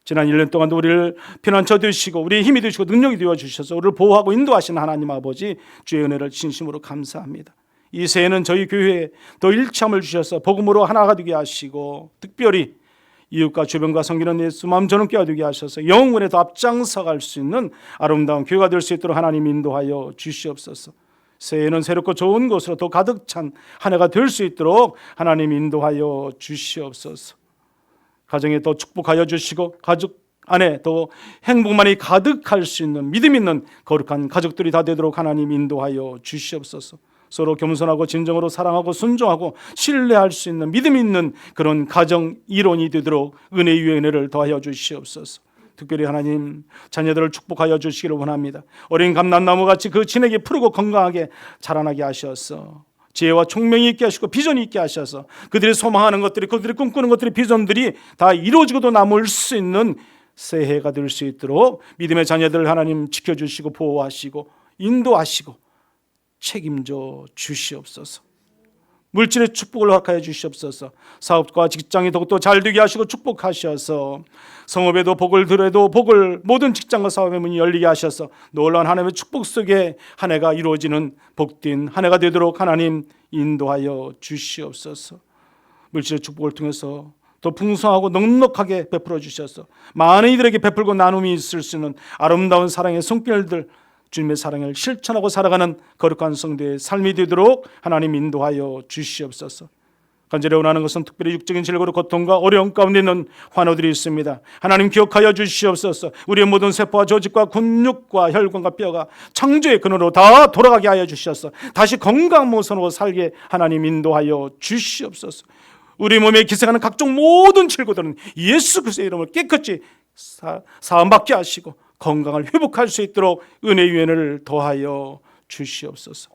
지난 1년 동안도 우리를 피난처 되시고 우리의 힘이 되시고 능력이 되어 주셔서 우리를 보호하고 인도하시는 하나님 아버지, 주의 은혜를 진심으로 감사합니다. 이 새해는 저희 교회에 더 일참을 주셔서 복음으로 하나가 되게 하시고 특별히 이웃과 주변과 섬기는 예수 마음 전함께 되게 하셔서 영원에 더 앞장서 갈 수 있는 아름다운 교회가 될 수 있도록 하나님 인도하여 주시옵소서. 새해는 새롭고 좋은 것으로 더 가득 찬 한 해가 될 수 있도록 하나님 인도하여 주시옵소서. 가정에 더 축복하여 주시고 가족 안에 더 행복만이 가득할 수 있는 믿음 있는 거룩한 가족들이 다 되도록 하나님 인도하여 주시옵소서. 서로 겸손하고 진정으로 사랑하고 순종하고 신뢰할 수 있는 믿음 있는 그런 가정 이론이 되도록 은혜 위에 은혜를 더하여 주시옵소서. 특별히 하나님 자녀들을 축복하여 주시기를 원합니다. 어린 감람나무같이 그 진에게 푸르고 건강하게 자라나게 하셔서 지혜와 총명이 있게 하시고 비전이 있게 하셔서 그들이 소망하는 것들이, 그들이 꿈꾸는 것들이, 비전들이 다 이루어지고도 남을 수 있는 새해가 될 수 있도록 믿음의 자녀들을 하나님 지켜주시고 보호하시고 인도하시고 책임져 주시옵소서. 물질의 축복을 허락하여 주시옵소서. 사업과 직장이 더욱더 잘 되게 하시고 축복하셔서 성업에도 복을, 들에도 복을, 모든 직장과 사업의 문이 열리게 하셔서 놀라운 하나님의 축복 속에 한 해가 이루어지는 복된 한 해가 되도록 하나님 인도하여 주시옵소서. 물질의 축복을 통해서 더 풍성하고 넉넉하게 베풀어 주셔서 많은 이들에게 베풀고 나눔이 있을 수 있는 아름다운 사랑의 손길들, 주님의 사랑을 실천하고 살아가는 거룩한 성도의 삶이 되도록 하나님 인도하여 주시옵소서. 간절히 원하는 것은 특별히 육적인 질고로 고통과 어려움 가운데 있는 환우들이 있습니다. 하나님 기억하여 주시옵소서. 우리의 모든 세포와 조직과 근육과 혈관과 뼈가 창조의 근원으로 다 돌아가게 하여 주셔서 다시 건강 모선으로 살게 하나님 인도하여 주시옵소서. 우리 몸에 기생하는 각종 모든 질고들은 예수 그리스도의 이름을 깨끗이 사함받게 하시고 건강을 회복할 수 있도록 은혜의 유연을 더하여 주시옵소서.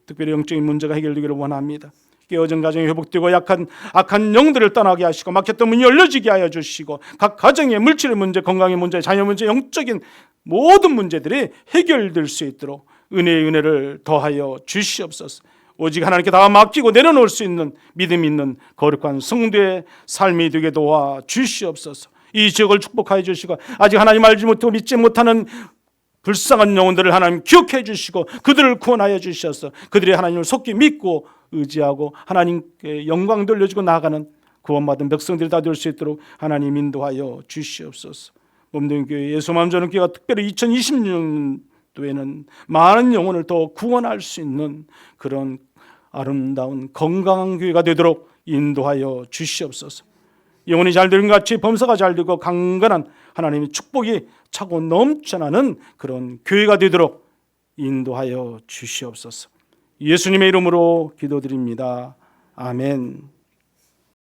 특별히 영적인 문제가 해결되기를 원합니다. 깨어진 가정이 회복되고 악한 영들을 떠나게 하시고 막혔던 문이 열려지게 하여 주시고 각 가정의 물질의 문제, 건강의 문제, 자녀 문제, 영적인 모든 문제들이 해결될 수 있도록 은혜의 은혜를 더하여 주시옵소서. 오직 하나님께 다 맡기고 내려놓을 수 있는 믿음 있는 거룩한 성도의 삶이 되게 도와 주시옵소서. 이 지역을 축복하여 주시고 아직 하나님 알지 못하고 믿지 못하는 불쌍한 영혼들을 하나님 기억해 주시고 그들을 구원하여 주셔서 그들이 하나님을 속히 믿고 의지하고 하나님께 영광 돌려주고 나아가는 구원받은 백성들이 다 될 수 있도록 하나님 인도하여 주시옵소서. 몸동교회 예수마음전도교회가 특별히 2026년도에는 많은 영혼을 더 구원할 수 있는 그런 아름다운 건강한 교회가 되도록 인도하여 주시옵소서. 영혼이 잘 되는 것 같이 범사가 잘 되고 강건한 하나님의 축복이 차고 넘쳐나는 그런 교회가 되도록 인도하여 주시옵소서. 예수님의 이름으로 기도드립니다. 아멘.